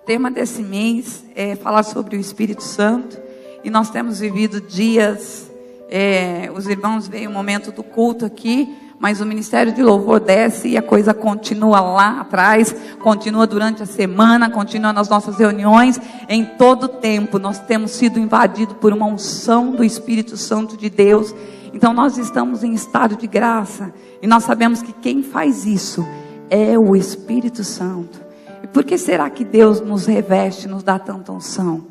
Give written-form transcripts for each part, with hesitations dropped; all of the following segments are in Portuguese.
tema desse mês é falar sobre o Espírito Santo. E nós temos vivido dias, os irmãos veem o momento do culto aqui, mas o Ministério de Louvor desce e a coisa continua lá atrás, continua durante a semana, continua nas nossas reuniões. Em todo tempo nós temos sido invadidos por uma unção do Espírito Santo de Deus. Então nós estamos em estado de graça, e nós sabemos que quem faz isso é o Espírito Santo. E por que será que Deus nos reveste, nos dá tanta unção?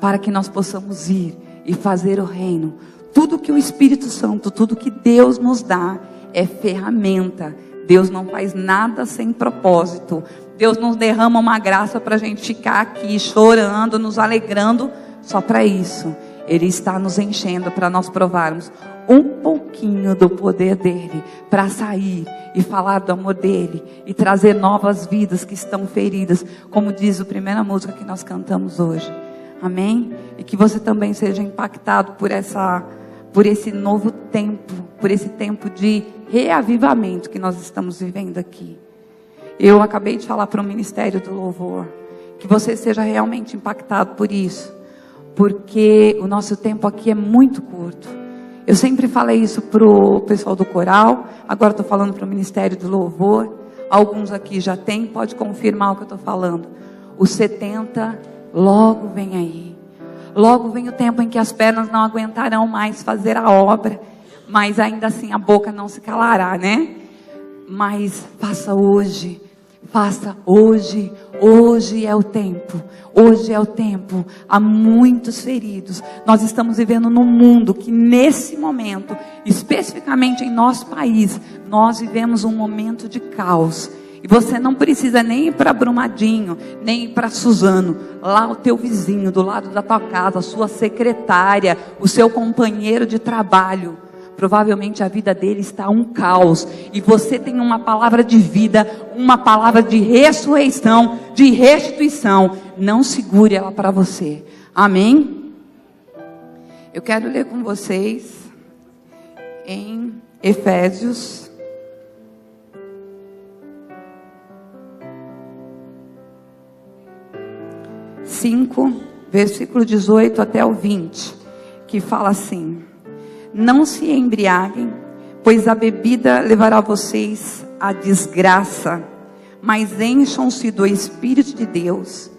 Para que nós possamos ir e fazer o reino. Tudo que o Espírito Santo, tudo que Deus nos dá é ferramenta. Deus não faz nada sem propósito. Deus não derrama uma graça para a gente ficar aqui chorando, nos alegrando só para isso. Ele está nos enchendo para nós provarmos um pouquinho do poder dele, para sair e falar do amor dele e trazer novas vidas que estão feridas, como diz a primeira música que nós cantamos hoje. Amém? E que você também seja impactado por esse novo tempo, por esse tempo de reavivamento que nós estamos vivendo aqui. Eu acabei de falar para o Ministério do Louvor, que você seja realmente impactado por isso, porque o nosso tempo aqui é muito curto. Eu sempre falei isso para o pessoal do coral, agora estou falando para o Ministério do Louvor. Alguns aqui já têm, pode confirmar o que eu estou falando. Os 70 logo vem aí. Logo vem o tempo em que as pernas não aguentarão mais fazer a obra, mas ainda assim a boca não se calará, né? Mas faça hoje. Faça hoje. Hoje é o tempo. Hoje é o tempo. Há muitos feridos. Nós estamos vivendo num mundo que nesse momento, especificamente em nosso país, nós vivemos um momento de caos. E você não precisa nem ir para Brumadinho, nem ir para Suzano. Lá o teu vizinho, do lado da tua casa, a sua secretária, o seu companheiro de trabalho, provavelmente a vida dele está um caos. E você tem uma palavra de vida, uma palavra de ressurreição, de restituição. Não segure ela para você. Amém? Eu quero ler com vocês em Efésios 5, versículo 18 até o 20, que fala assim: não se embriaguem, pois a bebida levará vocês à desgraça, mas encham-se do Espírito de Deus,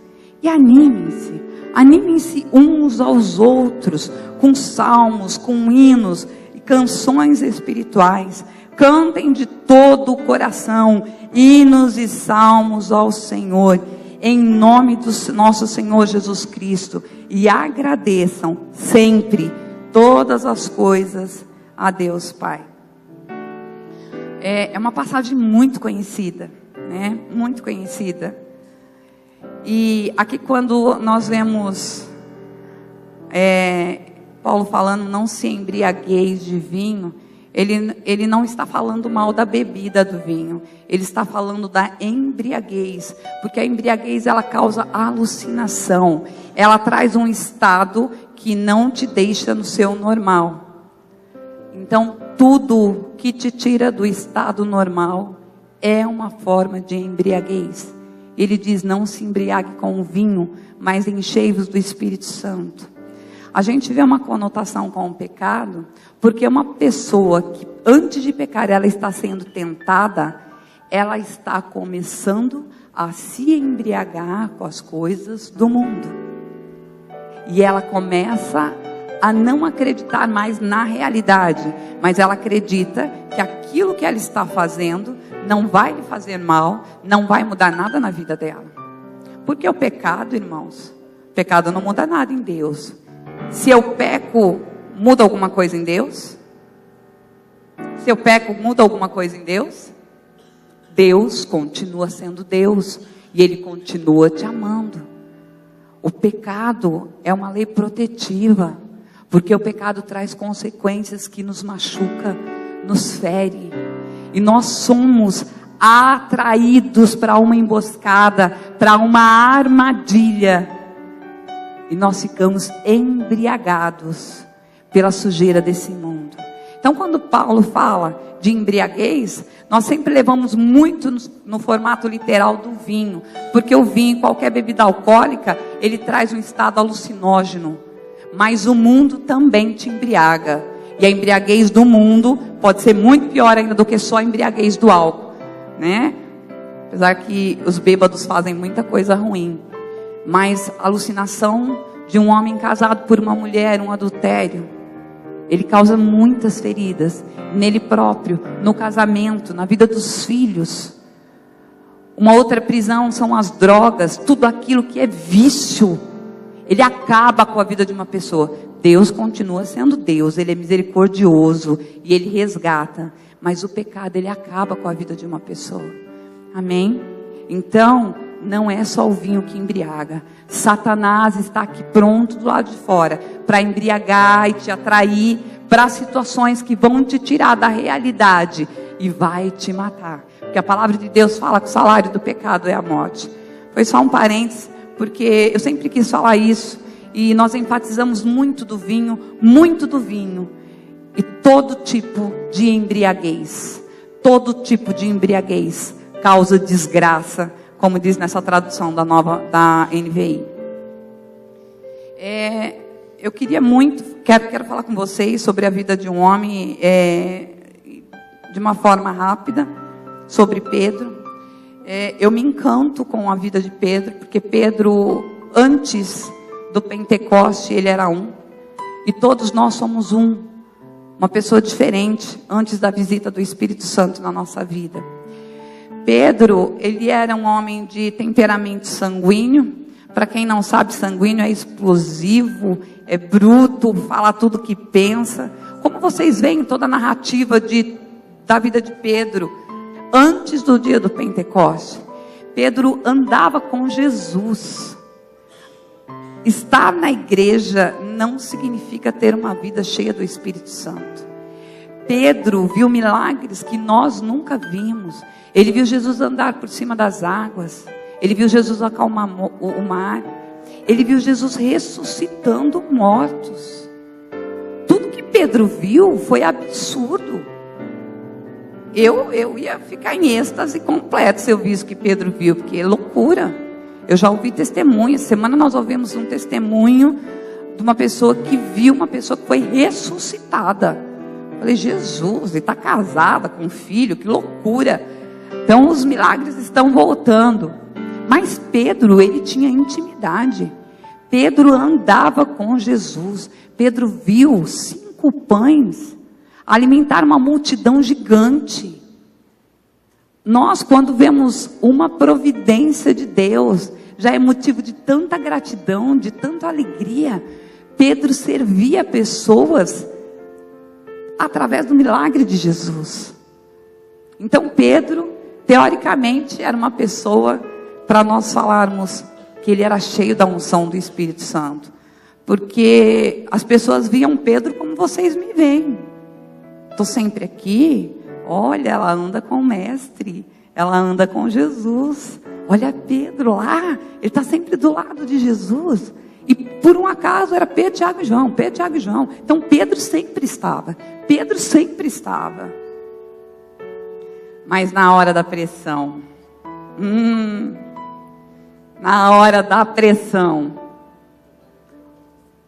e animem-se uns aos outros, com salmos, com hinos e canções espirituais. Cantem de todo o coração hinos e salmos ao Senhor, em nome do nosso Senhor Jesus Cristo, e agradeçam sempre todas as coisas a Deus Pai. É uma passagem muito conhecida, né? Muito conhecida. E aqui quando nós vemos Paulo falando, não se embriagueis de vinho, ele não está falando mal da bebida do vinho, ele está falando da embriaguez, porque a embriaguez ela causa alucinação, ela traz um estado que não te deixa no seu normal. Então tudo que te tira do estado normal é uma forma de embriaguez. Ele diz, não se embriague com o vinho, mas enchei-vos do Espírito Santo. A gente vê uma conotação com o pecado, porque uma pessoa que antes de pecar ela está sendo tentada, ela está começando a se embriagar com as coisas do mundo. E ela começa a não acreditar mais na realidade, mas ela acredita que aquilo que ela está fazendo não vai lhe fazer mal, não vai mudar nada na vida dela. Porque o pecado, irmãos, o pecado não muda nada em Deus. Se eu peco, muda alguma coisa em Deus? Se eu peco, muda alguma coisa em Deus? Deus continua sendo Deus, e Ele continua te amando. O pecado é uma lei protetiva, porque o pecado traz consequências que nos machuca, nos fere, e nós somos atraídos para uma emboscada, para uma armadilha, e nós ficamos embriagados pela sujeira desse mundo. Então, quando Paulo fala de embriaguez, nós sempre levamos muito no formato literal do vinho, porque o vinho, qualquer bebida alcoólica, ele traz um estado alucinógeno, mas o mundo também te embriaga, e a embriaguez do mundo pode ser muito pior ainda do que só a embriaguez do álcool, né? Apesar que os bêbados fazem muita coisa ruim, mas a alucinação de um homem casado por uma mulher, um adultério, ele causa muitas feridas nele próprio, no casamento, na vida dos filhos. Uma outra prisão são as drogas, tudo aquilo que é vício. Ele acaba com a vida de uma pessoa. Deus continua sendo Deus, Ele é misericordioso e Ele resgata. Mas o pecado, ele acaba com a vida de uma pessoa. Amém? Então, não é só o vinho que embriaga. Satanás está aqui pronto do lado de fora para embriagar e te atrair para situações que vão te tirar da realidade e vai te matar. Porque a palavra de Deus fala que o salário do pecado é a morte. Foi só um parênteses, porque eu sempre quis falar isso. E nós enfatizamos muito do vinho. E todo tipo de embriaguez. Todo tipo de embriaguez causa desgraça, como diz nessa tradução da NVI. Eu queria muito, quero falar com vocês sobre a vida de um homem, de uma forma rápida, sobre Pedro. Eu me encanto com a vida de Pedro, porque Pedro, antes do Pentecoste, ele era um, e todos nós somos uma pessoa diferente, antes da visita do Espírito Santo na nossa vida. Pedro, ele era um homem de temperamento sanguíneo. Para quem não sabe, sanguíneo é explosivo, é bruto, fala tudo que pensa. Como vocês veem toda a narrativa da vida de Pedro, antes do dia do Pentecoste, Pedro andava com Jesus. Estar na igreja não significa ter uma vida cheia do Espírito Santo. Pedro viu milagres que nós nunca vimos. Ele viu Jesus andar por cima das águas. Ele viu Jesus acalmar o mar. Ele viu Jesus ressuscitando mortos. Tudo que Pedro viu foi absurdo. Eu ia ficar em êxtase completo se eu visse o que Pedro viu, porque é loucura. Eu já ouvi testemunho. Essa semana nós ouvimos um testemunho de uma pessoa que viu uma pessoa que foi ressuscitada. Eu falei, Jesus, ele está casada com um filho, que loucura. Então os milagres estão voltando. Mas Pedro, ele tinha intimidade. Pedro andava com Jesus. Pedro viu 5 pães alimentar uma multidão gigante. Nós, quando vemos uma providência de Deus, já é motivo de tanta gratidão, de tanta alegria. Pedro servia pessoas através do milagre de Jesus. Então Pedro, teoricamente, era uma pessoa, para nós falarmos que ele era cheio da unção do Espírito Santo. Porque as pessoas viam Pedro como vocês me veem. Estou sempre aqui. Olha, ela anda com o mestre. Ela anda com Jesus. Olha Pedro lá. Ele está sempre do lado de Jesus. E por um acaso era Pedro, Tiago e João. Pedro, Tiago e João. Então Pedro sempre estava. Pedro sempre estava. Mas na hora da pressão. Na hora da pressão.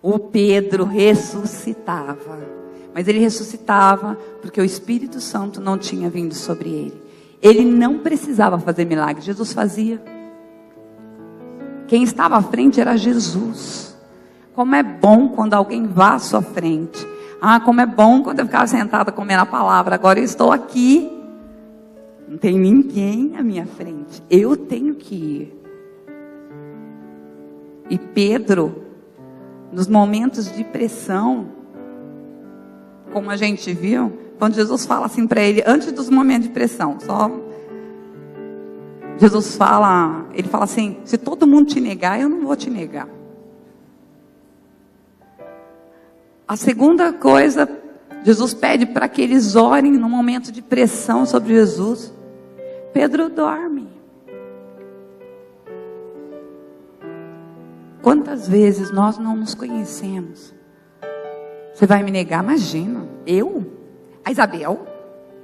O Pedro ressuscitava. Mas ele ressuscitava porque o Espírito Santo não tinha vindo sobre ele. Ele não precisava fazer milagre. Jesus fazia. Quem estava à frente era Jesus. Como é bom quando alguém vá à sua frente. Como é bom quando eu ficava sentada comendo a palavra. Agora eu estou aqui. Não tem ninguém à minha frente. Eu tenho que ir. E Pedro, nos momentos de pressão, como a gente viu, quando Jesus fala assim para ele, antes dos momentos de pressão, Jesus fala, ele fala assim, se todo mundo te negar, eu não vou te negar. A segunda coisa, Jesus pede para que eles orem no momento de pressão sobre Jesus. Pedro dorme. Quantas vezes nós não nos conhecemos? Você vai me negar? Imagina, eu A Isabel,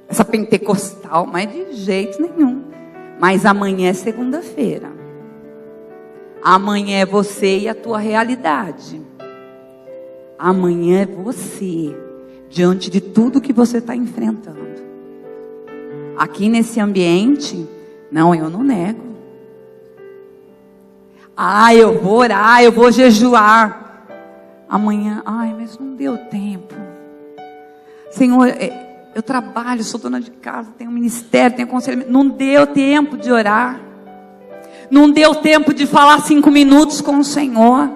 essa pentecostal, mas de jeito nenhum. Mas amanhã é segunda-feira. Amanhã é você e a tua realidade. Amanhã é você, diante de tudo que você está enfrentando. Aqui nesse ambiente, não, eu não nego. Eu vou orar, eu vou jejuar. Amanhã, mas não deu tempo. Senhor, eu trabalho, sou dona de casa, tenho ministério, tenho aconselhamento. Não deu tempo de orar. Não deu tempo de falar 5 minutos com o Senhor.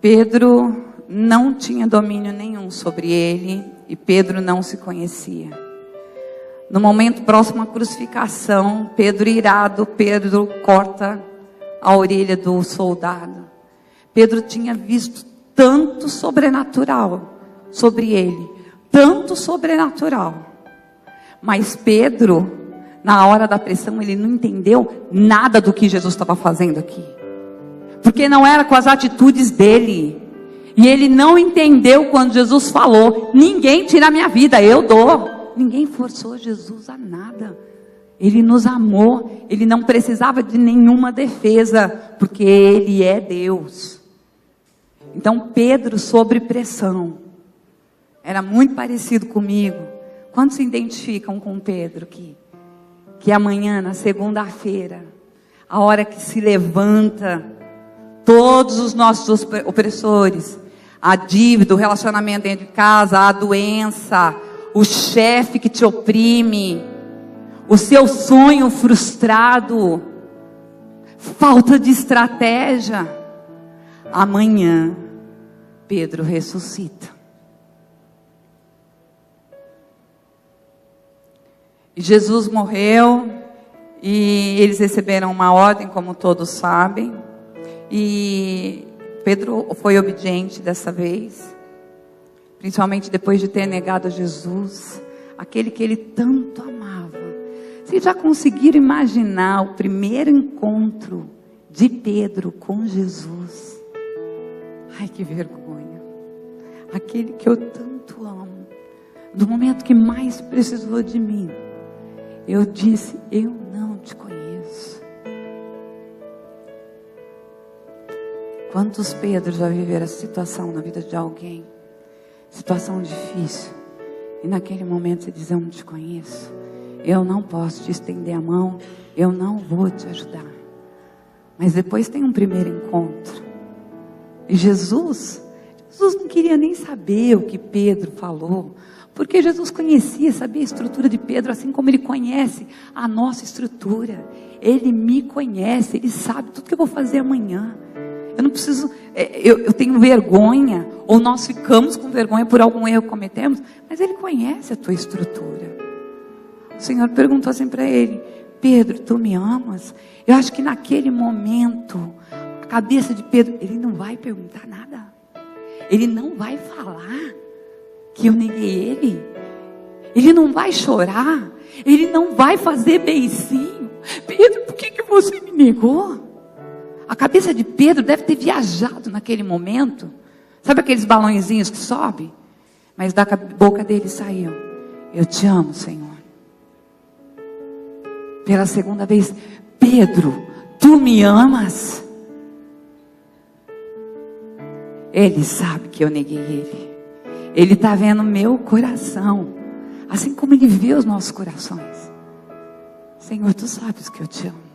Pedro não tinha domínio nenhum sobre ele. E Pedro não se conhecia. No momento próximo à crucificação, Pedro irado, Pedro corta a orelha do soldado. Pedro tinha visto tanto sobrenatural sobre ele. Tanto sobrenatural. Mas Pedro, na hora da pressão, ele não entendeu nada do que Jesus estava fazendo aqui. Porque não era com as atitudes dele. E ele não entendeu quando Jesus falou: ninguém tira a minha vida, eu dou. Ninguém forçou Jesus a nada. Ele nos amou. Ele não precisava de nenhuma defesa, porque Ele é Deus. Então Pedro, sob pressão, era muito parecido comigo. Quantos se identificam com Pedro aqui? Que amanhã, na segunda-feira, a hora que se levanta todos os nossos opressores, a dívida, o relacionamento dentro de casa, a doença, o chefe que te oprime, o seu sonho frustrado, falta de estratégia. Amanhã, Pedro ressuscita. E Jesus morreu, e eles receberam uma ordem, como todos sabem, e Pedro foi obediente dessa vez, principalmente depois de ter negado Jesus, aquele que ele tanto amava. Vocês já conseguiram imaginar o primeiro encontro de Pedro com Jesus? Ai, que vergonha. Aquele que eu tanto amo, do momento que mais precisou de mim, eu disse: eu não te conheço. Quantos Pedros já viveram essa situação na vida de alguém? Situação difícil. E naquele momento você diz: eu não te conheço. Eu não posso te estender a mão. Eu não vou te ajudar. Mas depois tem um primeiro encontro. E Jesus não queria nem saber o que Pedro falou. Porque Jesus conhecia, sabia a estrutura de Pedro, assim como Ele conhece a nossa estrutura. Ele me conhece, Ele sabe tudo que eu vou fazer amanhã. Eu não preciso, eu tenho vergonha, ou nós ficamos com vergonha por algum erro que cometemos, mas Ele conhece a tua estrutura. O Senhor perguntou assim para ele: Pedro, tu me amas? Eu acho que naquele momento, a cabeça de Pedro, ele não vai perguntar nada. Ele não vai falar que eu neguei ele. Ele não vai chorar. Ele não vai fazer beicinho. Pedro, por que você me negou? A cabeça de Pedro deve ter viajado naquele momento. Sabe aqueles balãozinhos que sobem? Mas da boca dele saiu: eu te amo, Senhor. Pela segunda vez: Pedro, tu me amas? Ele sabe que eu neguei ele. Ele está vendo meu coração, assim como Ele vê os nossos corações. Senhor, tu sabes que eu te amo.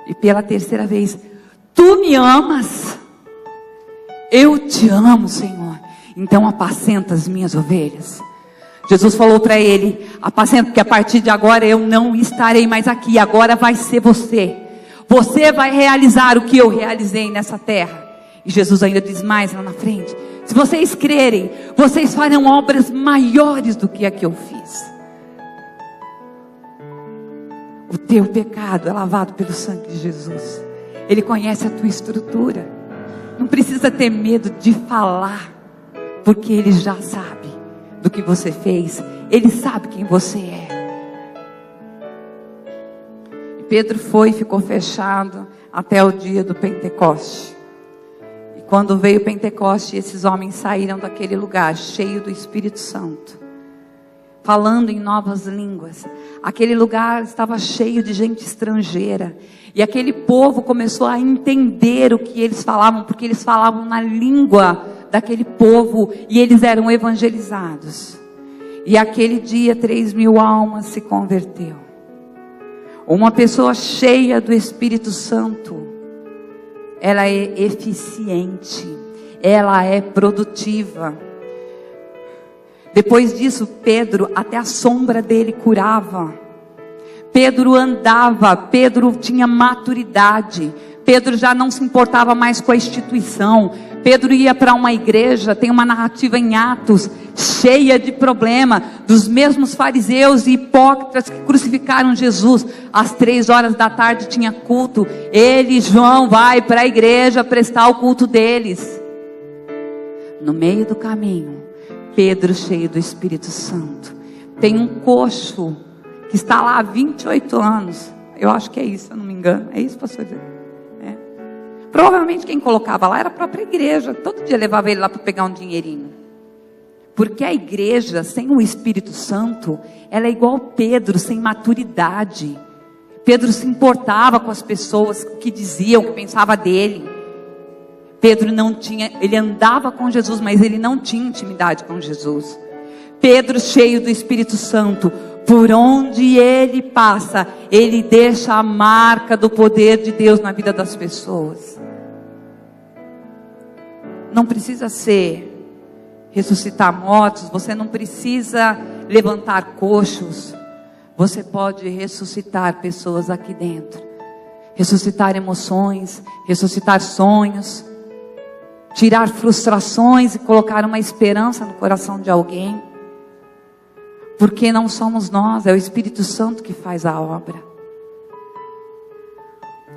E pela terceira vez: tu me amas? Eu te amo, Senhor. Então apacenta as minhas ovelhas. Jesus falou para ele: apacenta, porque a partir de agora eu não estarei mais aqui. Agora vai ser você. Você vai realizar o que eu realizei nessa terra. E Jesus ainda diz mais lá na frente: se vocês crerem, vocês farão obras maiores do que a que eu fiz. O teu pecado é lavado pelo sangue de Jesus. Ele conhece a tua estrutura. Não precisa ter medo de falar, porque Ele já sabe do que você fez. Ele sabe quem você é. E Pedro ficou fechado. até o dia do Pentecoste. E quando veio o Pentecoste, esses homens saíram daquele lugar cheio do Espírito Santo, falando em novas línguas. Aquele lugar estava cheio de gente estrangeira, e aquele povo começou a entender o que eles falavam, porque eles falavam na língua daquele povo, e eles eram evangelizados. E aquele dia 3.000 almas se converteu. Uma pessoa cheia do Espírito Santo, ela é eficiente, ela é produtiva. Depois disso, Pedro, até a sombra dele curava. Pedro andava, Pedro tinha maturidade. Pedro já não se importava mais com a instituição. Pedro ia para uma igreja, tem uma narrativa em Atos, cheia de problema, dos mesmos fariseus e hipócritas que crucificaram Jesus. Às 15h tinha culto. Ele, João, vai para a igreja prestar o culto deles. No meio do caminho, Pedro, cheio do Espírito Santo, tem um coxo que está lá há 28 anos. Eu acho que é isso, se eu não me engano. É isso, pastor? É. Provavelmente quem colocava lá era a própria igreja. Todo dia levava ele lá para pegar um dinheirinho. Porque a igreja sem o Espírito Santo, ela é igual Pedro, sem maturidade. Pedro se importava com as pessoas, o que diziam, o que pensavam dele. Pedro não tinha, ele andava com Jesus, mas ele não tinha intimidade com Jesus. Pedro, cheio do Espírito Santo, por onde ele passa, ele deixa a marca do poder de Deus na vida das pessoas. Não precisa ser ressuscitar mortos, você não precisa levantar coxos, você pode ressuscitar pessoas aqui dentro, ressuscitar emoções, ressuscitar sonhos, tirar frustrações e colocar uma esperança no coração de alguém. Porque não somos nós, é o Espírito Santo que faz a obra.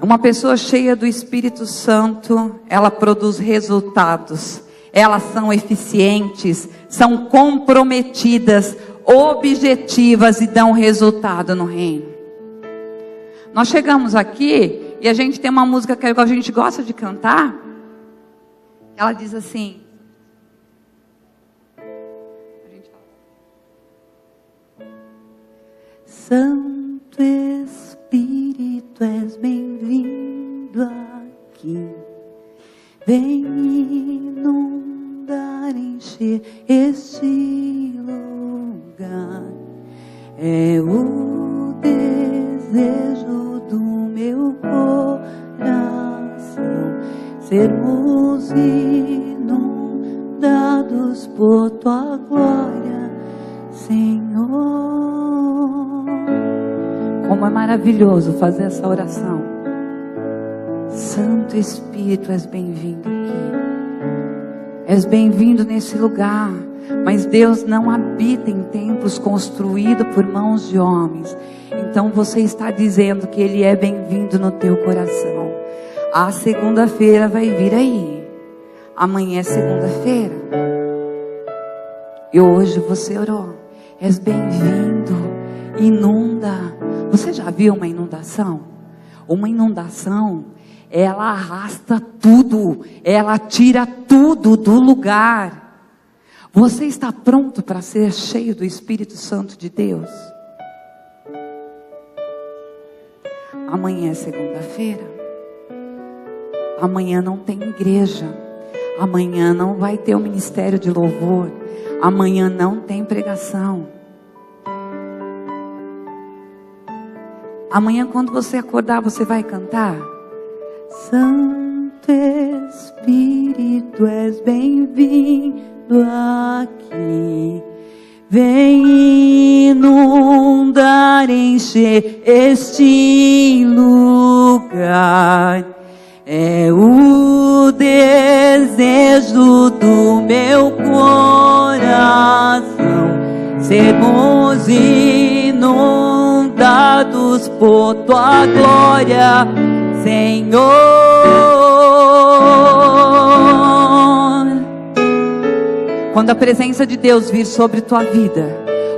Uma pessoa cheia do Espírito Santo, ela produz resultados. Elas são eficientes, são comprometidas, objetivas e dão resultado no reino. Nós chegamos aqui e a gente tem uma música que a gente gosta de cantar. Ela diz assim: Santo Espírito, és bem-vindo aqui. Vem inundar, encher este lugar. É o desejo do meu coração, sermos inundados por tua glória, Senhor. Como é maravilhoso fazer essa oração. Santo Espírito, és bem-vindo aqui. És bem-vindo nesse lugar. Mas Deus não habita em templos construídos por mãos de homens. Então você está dizendo que Ele é bem-vindo no teu coração. A segunda-feira vai vir aí. Amanhã é segunda-feira. E hoje você orou. És bem-vindo. Inunda. Você já viu uma inundação? Uma inundação, ela arrasta tudo. Ela tira tudo do lugar. Você está pronto para ser cheio do Espírito Santo de Deus? Amanhã é segunda-feira. Amanhã não tem igreja. Amanhã não vai ter o ministério de louvor. Amanhã não tem pregação. Amanhã, quando você acordar, você vai cantar: Santo Espírito, és bem-vindo aqui. Vem inundar, encher este lugar. É o desejo do meu coração, sermos inundados por tua glória, Senhor. Quando a presença de Deus vir sobre tua vida,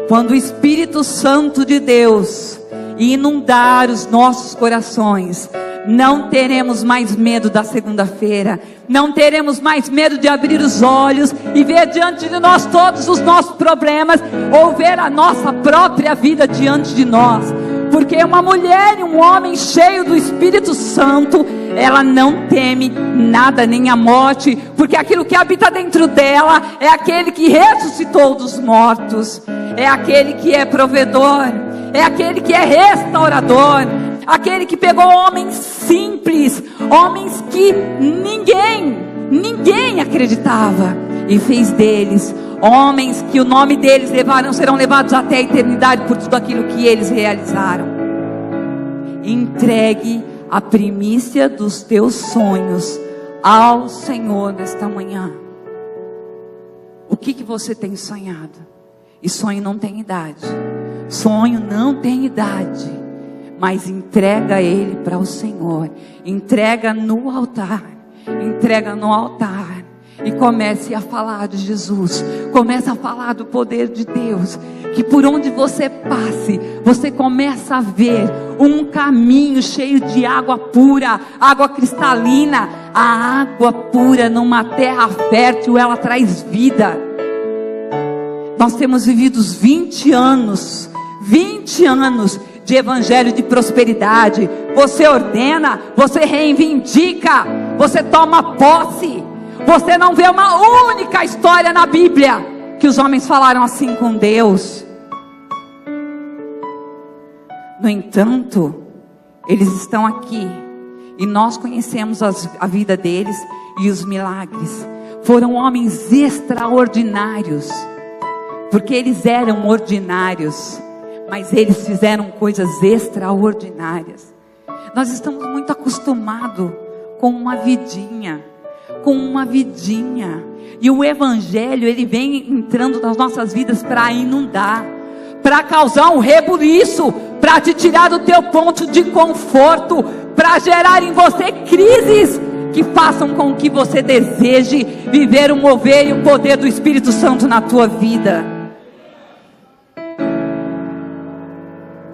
quando o Espírito Santo de Deus inundar os nossos corações, não teremos mais medo da segunda-feira, não teremos mais medo de abrir os olhos e ver diante de nós todos os nossos problemas, ou ver a nossa própria vida diante de nós, porque uma mulher e um homem cheio do Espírito Santo, ela não teme nada, nem a morte, porque aquilo que habita dentro dela é aquele que ressuscitou dos mortos, é aquele que é provedor, é aquele que é restaurador, aquele que pegou homens simples, homens que ninguém acreditava, e fez deles homens que o nome deles serão levados até a eternidade por tudo aquilo que eles realizaram. Entregue a primícia dos teus sonhos ao Senhor nesta manhã. O que você tem sonhado? E sonho não tem idade. Sonho não tem idade. Mas entrega ele para o Senhor. Entrega no altar. Entrega no altar. E comece a falar de Jesus. Comece a falar do poder de Deus. Que por onde você passe, você começa a ver um caminho cheio de água pura, água cristalina. A água pura numa terra fértil, ela traz vida. Nós temos vivido 20 anos de evangelho de prosperidade. Você ordena, você reivindica, você toma posse. Você não vê uma única história na Bíblia que os homens falaram assim com Deus. No entanto, eles estão aqui e nós conhecemos a vida deles e os milagres. Foram homens extraordinários, porque eles eram ordinários, mas eles fizeram coisas extraordinárias. Nós estamos muito acostumados com uma vidinha. E o evangelho, ele vem entrando nas nossas vidas para inundar, para causar um rebuliço, para te tirar do teu ponto de conforto, para gerar em você crises que façam com que você deseje viver o mover e o poder do Espírito Santo na tua vida.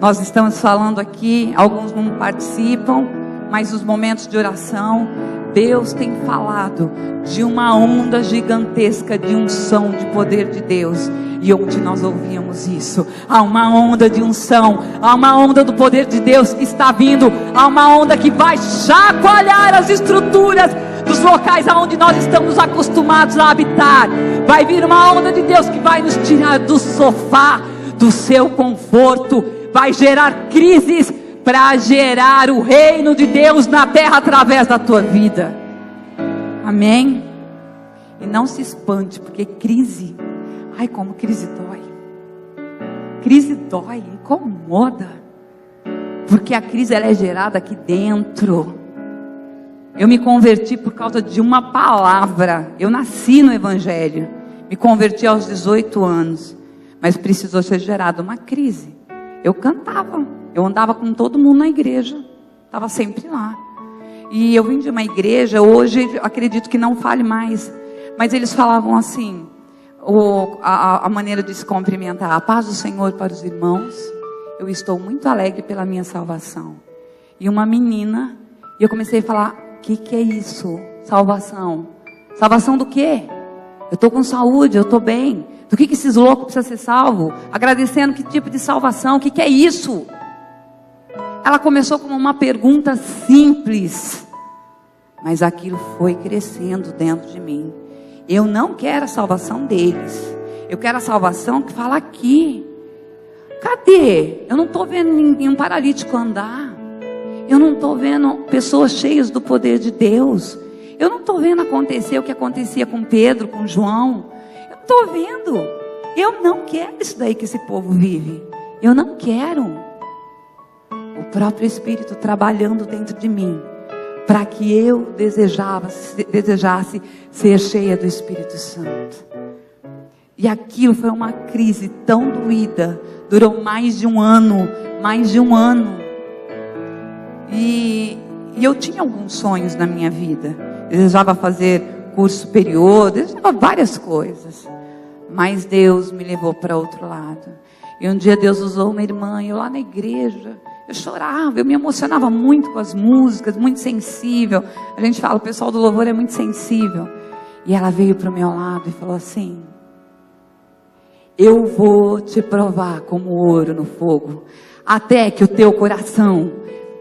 Nós estamos falando aqui, alguns não participam, mas os momentos de oração, Deus tem falado de uma onda gigantesca de unção, de poder de Deus. E onde nós ouvíamos isso, há uma onda de unção, há uma onda do poder de Deus que está vindo, há uma onda que vai chacoalhar as estruturas dos locais aonde nós estamos acostumados a habitar. Vai vir uma onda de Deus que vai nos tirar do sofá, do seu conforto, vai gerar crises para gerar o reino de Deus na terra através da tua vida. Amém? E não se espante, porque crise, ai como crise dói. Crise dói, incomoda. Porque a crise ela é gerada aqui dentro. Eu me converti por causa de uma palavra. Eu nasci no evangelho. Me converti aos 18 anos. Mas precisou ser gerada uma crise. Eu cantava. Eu andava com todo mundo na igreja. Estava sempre lá. E eu vim de uma igreja, hoje acredito que não fale mais. Mas eles falavam assim, a maneira de se cumprimentar: a paz do Senhor para os irmãos. Eu estou muito alegre pela minha salvação. E uma menina, e eu comecei a falar: o que é isso? Salvação. Salvação do quê? Eu estou com saúde, eu estou bem. Do que esses loucos precisam ser salvos? Agradecendo que tipo de salvação? O que é isso? Ela começou com uma pergunta simples, mas aquilo foi crescendo dentro de mim. Eu não quero a salvação deles. Eu quero a salvação que fala aqui. Cadê? Eu não estou vendo nenhum paralítico andar. Eu não estou vendo pessoas cheias do poder de Deus. Eu não estou vendo acontecer o que acontecia com Pedro, com João. Eu não estou vendo. Eu não quero isso daí que esse povo vive. Eu não quero. O próprio Espírito trabalhando dentro de mim, para que eu desejasse ser cheia do Espírito Santo. E aquilo foi uma crise tão doída, durou mais de um ano. E eu tinha alguns sonhos na minha vida. Desejava fazer curso superior, desejava várias coisas. Mas Deus me levou para outro lado. E um dia Deus usou uma irmã, eu lá na igreja, eu chorava, eu me emocionava muito com as músicas, muito sensível. A gente fala, o pessoal do louvor é muito sensível. E ela veio para o meu lado e falou assim: eu vou te provar como ouro no fogo, até que o teu coração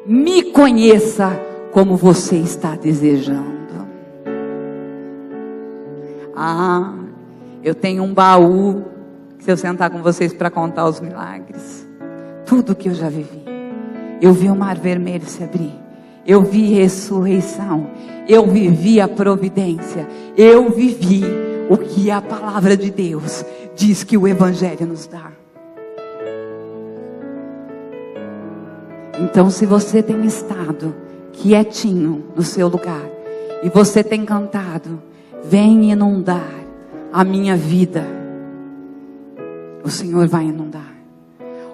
me conheça como você está desejando. Eu tenho um baú, se eu sentar com vocês para contar os milagres, tudo que eu já vivi. Eu vi o mar vermelho se abrir, eu vi ressurreição, eu vivi a providência, eu vivi o que a palavra de Deus diz que o Evangelho nos dá. Então, se você tem estado quietinho no seu lugar, e você tem cantado, vem inundar a minha vida, o Senhor vai inundar.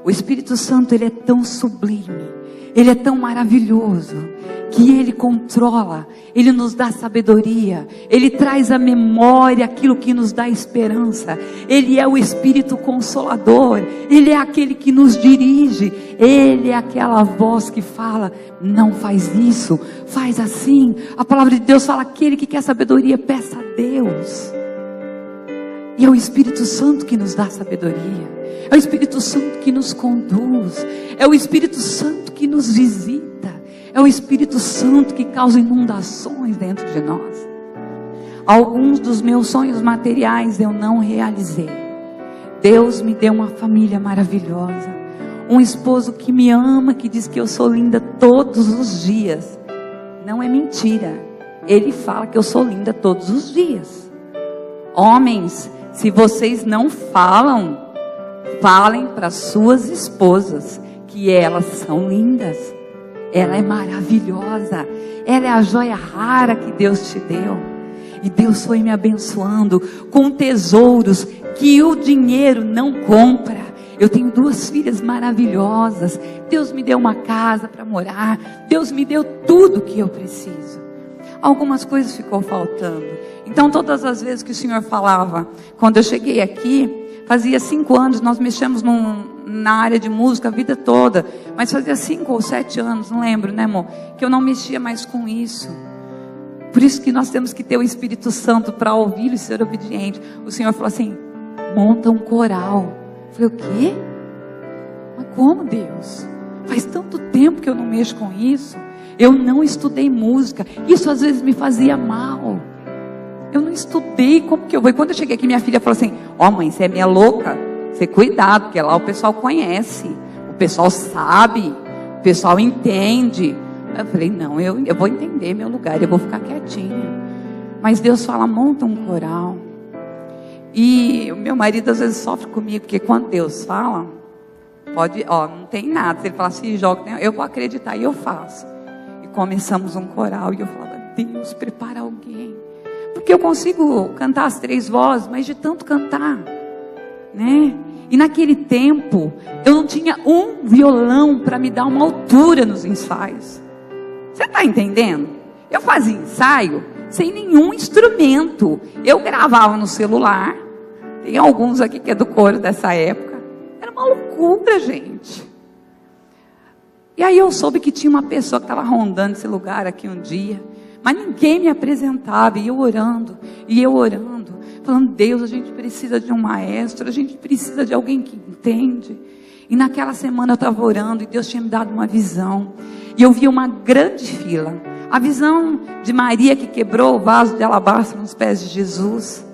O Espírito Santo, ele é tão sublime, ele é tão maravilhoso, que ele controla, ele nos dá sabedoria, ele traz à memória aquilo que nos dá esperança. Ele é o Espírito Consolador, ele é aquele que nos dirige, ele é aquela voz que fala: não faz isso, faz assim. A palavra de Deus fala: aquele que quer sabedoria, peça a Deus. E é o Espírito Santo que nos dá sabedoria, é o Espírito Santo que nos conduz, é o Espírito Santo que nos visita, é o Espírito Santo que causa inundações dentro de nós. Alguns dos meus sonhos materiais eu não realizei. Deus me deu uma família maravilhosa, um esposo que me ama, que diz que eu sou linda todos os dias. Não é mentira, ele fala que eu sou linda todos os dias. Homens, se vocês não falam, falem para suas esposas que elas são lindas. Ela é maravilhosa, ela é a joia rara que Deus te deu. E Deus foi me abençoando com tesouros que o dinheiro não compra. Eu tenho 2 filhas maravilhosas, Deus me deu uma casa para morar, Deus me deu tudo que eu preciso. Algumas coisas ficou faltando. Então, todas as vezes que o Senhor falava, quando eu cheguei aqui, fazia 5 anos, nós mexemos na área de música a vida toda, mas fazia 5 ou 7 anos, não lembro, né, amor, que eu não mexia mais com isso. Por isso que nós temos que ter o Espírito Santo para ouvir e ser obediente. O Senhor falou assim: monta um coral. Eu falei: o quê? Mas como, Deus? Faz tanto tempo que eu não mexo com isso. Eu não estudei música, isso às vezes me fazia mal. Eu não estudei, como que eu vou? E quando eu cheguei aqui, minha filha falou assim: ó, mãe, você é minha louca, você cuidado, porque lá o pessoal conhece, o pessoal sabe, o pessoal entende. Eu falei: não, eu vou entender meu lugar, eu vou ficar quietinha. Mas Deus fala: monta um coral. E o meu marido às vezes sofre comigo, porque quando Deus fala, não tem nada. Se ele falar assim, joga, eu vou acreditar e eu faço. E começamos um coral e eu falava: Deus, prepara alguém. Porque eu consigo cantar as 3 vozes, mas de tanto cantar, né? E naquele tempo, eu não tinha um violão para me dar uma altura nos ensaios. Você está entendendo? Eu fazia ensaio sem nenhum instrumento. Eu gravava no celular. Tem alguns aqui que é do coro dessa época. Era uma loucura, gente. E aí eu soube que tinha uma pessoa que estava rondando esse lugar aqui um dia. Mas ninguém me apresentava, e eu orando, falando: Deus, a gente precisa de um maestro, a gente precisa de alguém que entende. E naquela semana eu estava orando, e Deus tinha me dado uma visão, e eu vi uma grande fila, a visão de Maria que quebrou o vaso de alabastro nos pés de Jesus,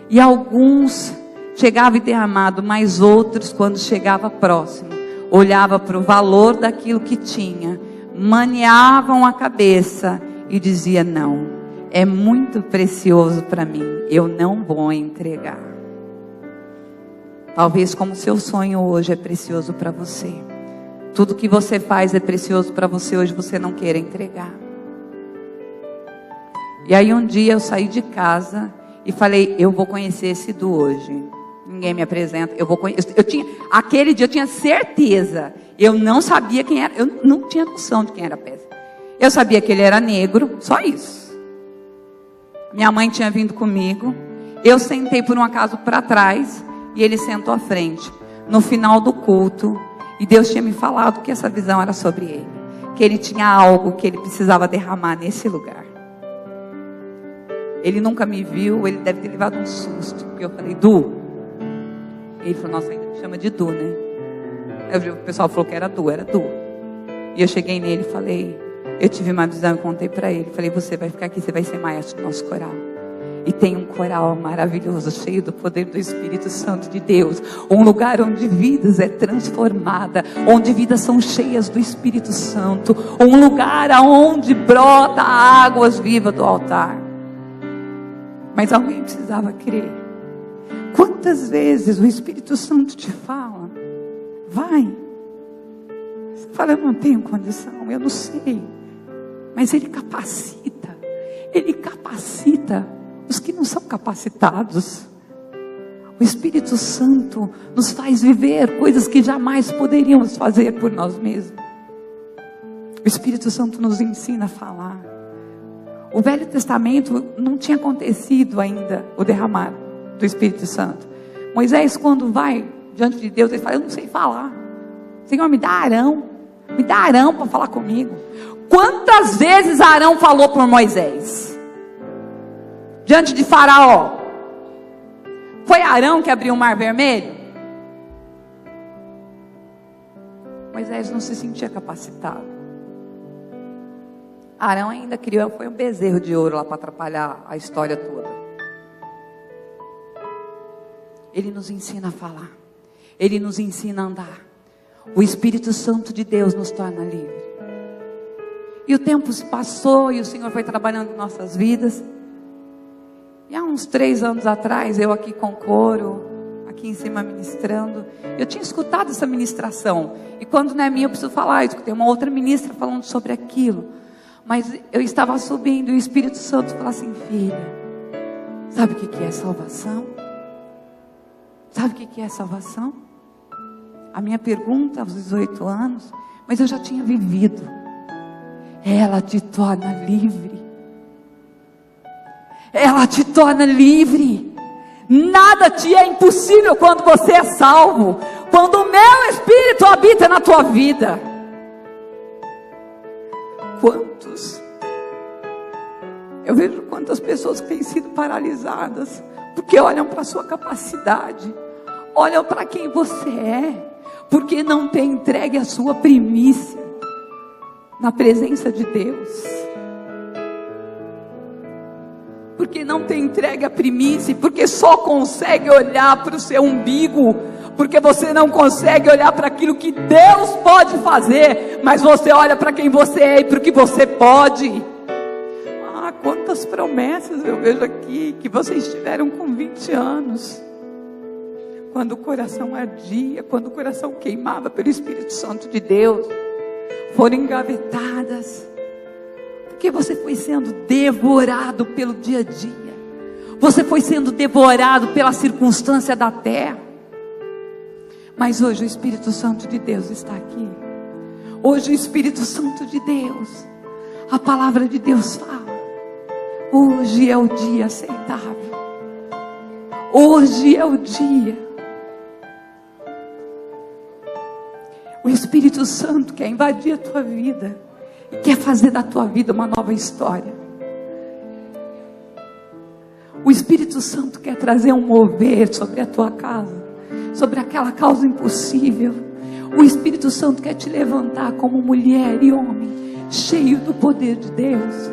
e alguns chegavam e derramavam, mas outros, quando chegava próximo, olhava para o valor daquilo que tinha, maneavam a cabeça, e dizia: não, é muito precioso para mim, eu não vou entregar. Talvez como seu sonho hoje é precioso para você, tudo que você faz é precioso para você hoje, você não queira entregar. E aí um dia eu saí de casa e falei: eu vou conhecer esse do hoje. Ninguém me apresenta, eu vou conhecer. Aquele dia eu tinha certeza, eu não sabia quem era, eu não tinha noção de quem era a peça. Eu sabia que ele era negro, só isso. Minha mãe tinha vindo comigo. Eu sentei por um acaso para trás e ele sentou à frente. no final do culto, e Deus tinha me falado que essa visão era sobre ele, que ele tinha algo que ele precisava derramar nesse lugar. Ele nunca me viu, ele deve ter levado um susto, porque eu falei, Du. Ele falou, nossa, ainda me chama de Du, né? Aí o pessoal falou que era Du. E eu cheguei nele e falei, eu tive uma visão e contei para ele, falei, você vai ficar aqui, você vai ser maestro do nosso coral. E tem um coral maravilhoso, cheio do poder do Espírito Santo de Deus. Um lugar onde vidas é transformada, onde vidas são cheias do Espírito Santo. Um lugar onde brota águas vivas do altar. Mas alguém precisava crer. Quantas vezes o Espírito Santo te fala, vai. Você fala, eu não tenho condição, eu não sei. Mas Ele capacita. Ele capacita os que não são capacitados. O Espírito Santo nos faz viver coisas que jamais poderíamos fazer por nós mesmos. O Espírito Santo nos ensina a falar. O Velho Testamento não tinha acontecido ainda o derramar do Espírito Santo. Moisés, quando vai diante de Deus, ele fala, eu não sei falar. Senhor, me dá Arão para falar comigo. Quantas vezes Arão falou por Moisés? Diante de Faraó. Foi Arão que abriu o mar vermelho? Moisés não se sentia capacitado. Arão ainda criou, foi um bezerro de ouro lá para atrapalhar a história toda. Ele nos ensina a falar. Ele nos ensina a andar. O Espírito Santo de Deus nos torna livres. E o tempo se passou e o Senhor foi trabalhando em nossas vidas. E há uns 3 anos atrás, eu aqui com coro, aqui em cima ministrando, eu tinha escutado essa ministração. E quando não é minha, eu preciso falar. Eu escutei uma outra ministra falando sobre aquilo. Mas eu estava subindo e o Espírito Santo falou assim, filha, sabe o que é salvação? Sabe o que é salvação? A minha pergunta aos 18 anos, mas eu já tinha vivido. Ela te torna livre. Ela te torna livre. Nada te é impossível quando você é salvo. Quando o meu Espírito habita na tua vida. Quantos? Eu vejo quantas pessoas que têm sido paralisadas porque olham para a sua capacidade, olham para quem você é, porque não tem entregue a sua primícia na presença de Deus. Porque não tem entregue a primícia, porque só consegue olhar para o seu umbigo, porque você não consegue olhar para aquilo que Deus pode fazer, mas você olha para quem você é e para o que você pode. Ah, quantas promessas eu vejo aqui, que vocês tiveram com 20 anos, quando o coração ardia, quando o coração queimava pelo Espírito Santo de Deus, foram engavetadas, porque você foi sendo devorado pelo dia a dia, você foi sendo devorado pela circunstância da terra. Mas hoje o Espírito Santo de Deus está aqui. Hoje o Espírito Santo de Deus, a palavra de Deus fala, hoje é o dia aceitável, hoje é o dia. O Espírito Santo quer invadir a tua vida e quer fazer da tua vida uma nova história. O Espírito Santo quer trazer um mover sobre a tua casa, sobre aquela causa impossível. O Espírito Santo quer te levantar como mulher e homem, cheio do poder de Deus.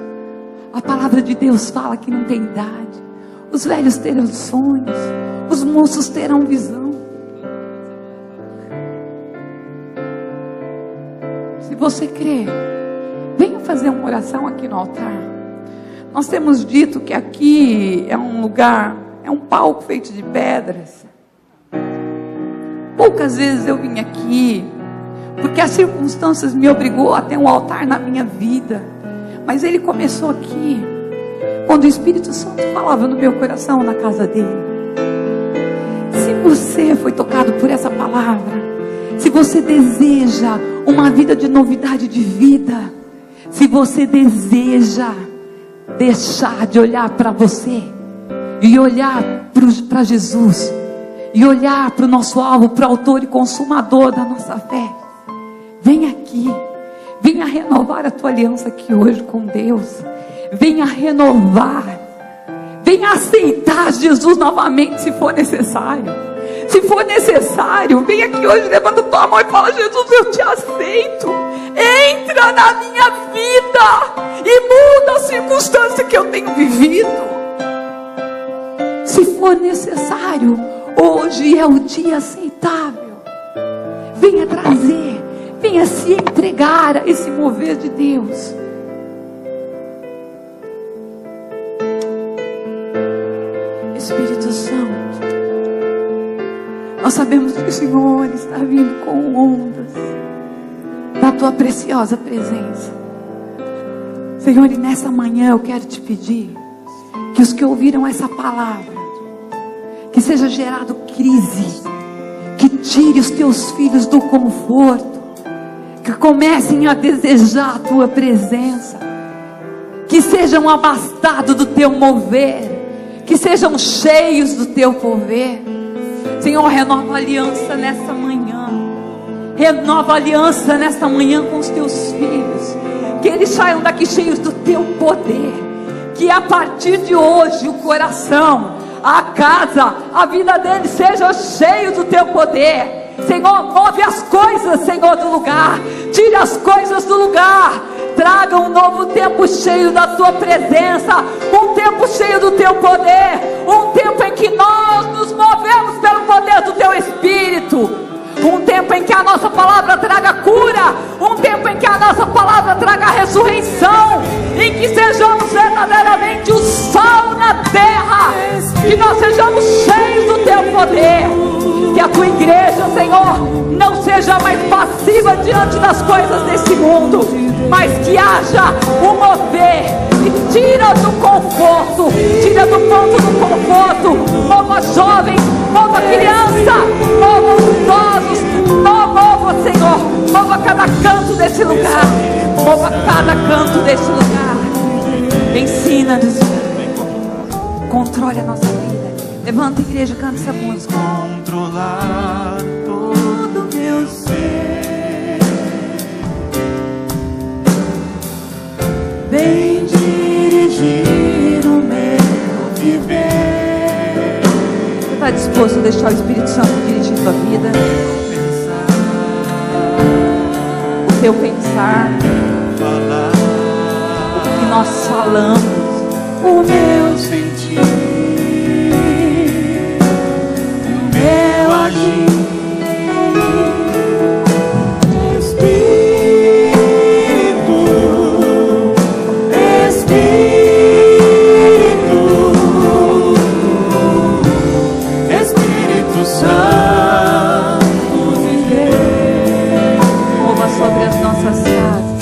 A palavra de Deus fala que não tem idade. Os velhos terão sonhos, os moços terão visão. Se você crê, venha fazer uma oração aqui no altar. Nós temos dito que aqui é um lugar, é um palco feito de pedras. Poucas vezes eu vim aqui, porque as circunstâncias me obrigou a ter um altar na minha vida. Mas ele começou aqui, quando o Espírito Santo falava no meu coração, na casa dele. Se você foi tocado por essa palavra, se você deseja uma vida de novidade de vida, se você deseja deixar de olhar para você e olhar para Jesus, e olhar para o nosso alvo, para o autor e consumador da nossa fé. Vem aqui, venha renovar a tua aliança aqui hoje com Deus. Venha renovar, venha aceitar Jesus novamente se for necessário. Se for necessário, vem aqui hoje, levanta tua mão e fala: Jesus, eu te aceito. Entra na minha vida e muda a circunstância que eu tenho vivido. Se for necessário, hoje é o dia aceitável. Venha trazer, venha se entregar a esse mover de Deus. Espírito Santo, nós sabemos que o Senhor está vindo com ondas da tua preciosa presença. Senhor, e nessa manhã eu quero te pedir que os que ouviram essa palavra, que seja gerado crise, que tire os teus filhos do conforto, que comecem a desejar a tua presença, que sejam abastados do teu mover, que sejam cheios do teu poder. Senhor, renova a aliança nessa manhã. Renova a aliança nesta manhã com os teus filhos. Que eles saiam daqui cheios do teu poder. Que a partir de hoje o coração, a casa, a vida deles sejam cheios do teu poder. Senhor, move as coisas, Senhor, do lugar. Tire as coisas do lugar. Traga um novo tempo cheio da tua presença. Um tempo cheio do teu poder. Um tempo em que nós nos movemos pelo poder do teu Espírito. Um tempo em que a nossa palavra traga cura. Um tempo em que a nossa palavra traga ressurreição. Em que sejamos verdadeiramente o sal na terra. Que nós sejamos cheios do teu poder. Que a tua igreja, Senhor, não seja mais passiva diante das coisas desse mundo, mas que haja um mover e tira do conforto, tira do ponto do conforto. Mova jovens, mova criança, mova os idosos, mova, Senhor, mova cada canto desse lugar, mova cada canto desse lugar. Ensina-nos, controle a nossa vida. Levanta a igreja, canta essa música. Controlar todo meu ser, vem dirigir o meu viver. Você está disposto a deixar o Espírito Santo dirigir tua vida? O teu pensar, o que nós falamos, o meu sentir, meu agir. Espírito Santo, mova sobre as nossas casas.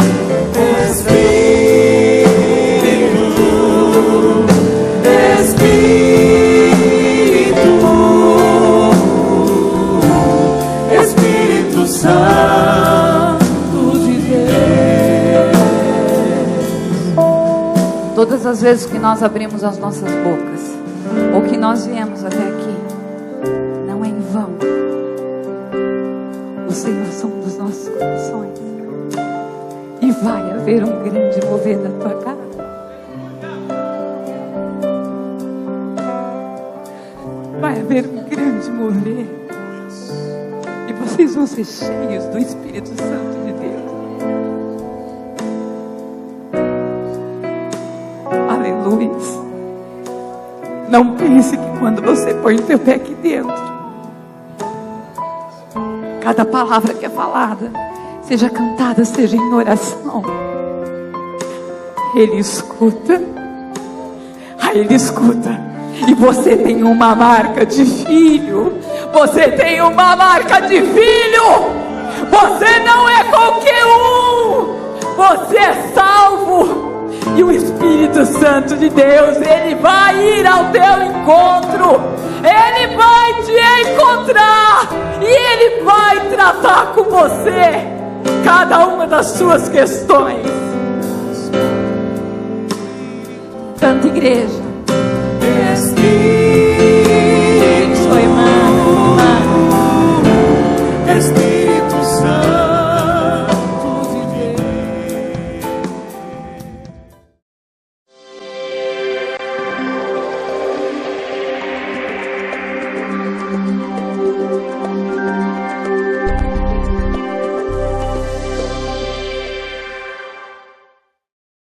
Espírito Santo de Deus. Todas as vezes que nós abrimos as nossas bocas, ou que nós viemos até aqui, não é em vão. O Senhor sonda os nossos corações. E vai haver um grande mover na tua casa. Vai haver um grande mover. E vocês vão ser cheios do Espírito Santo de Deus. Aleluia. Não pense que quando você põe o teu pé aqui dentro, cada palavra que é falada, seja cantada, seja em oração, Ele escuta. Ele escuta. E você tem uma marca de filho. Você tem uma marca de filho. Você não é qualquer um. Você é salvo. E o Espírito Santo de Deus, Ele vai ir ao teu encontro. Ele vai te encontrar. E Ele vai tratar com você cada uma das suas questões. Canta, igreja. Espírito